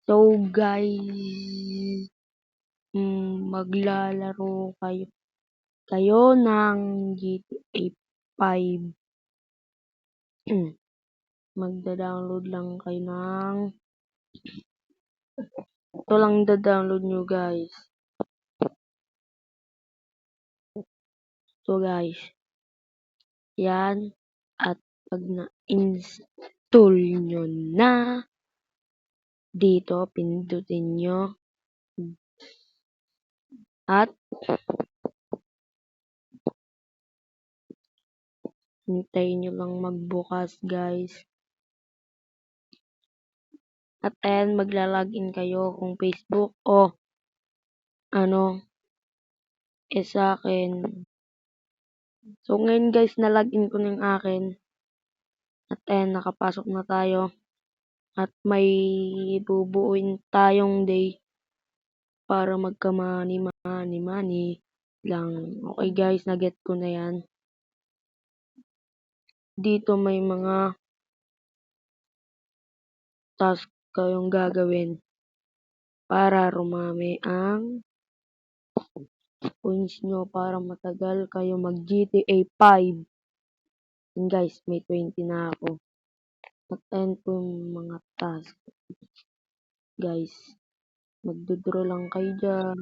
So guys, maglalaro kayo ng GTA 5. Magda-download lang kayo ng ito lang da-download nyo guys. Ito guys. Yan. At pag na-install nyo na, dito pindutin nyo. At hintayin nyo lang magbukas guys. At ayan, magla-login kayo kung Facebook o sa akin. So ngayon guys, na-login ko ng akin. At ayan, nakapasok na tayo. At may bubuuin tayong day para magka-money lang. Okay guys, na-get ko na yan. Dito may mga task kayong gagawin para rumami ang points nyo para matagal kayo mag GTA 5. And guys, may 20 na ako. At ayan po yung mga task. Guys, magdodraw lang kayo dyan.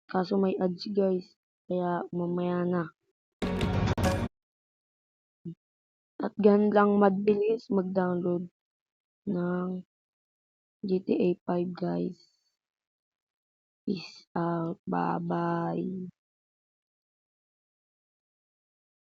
Kaso may ads guys. Kaya mamaya na. At gan lang mabilis mag-download ng GTA 5 guys. Peace out. Bye-bye.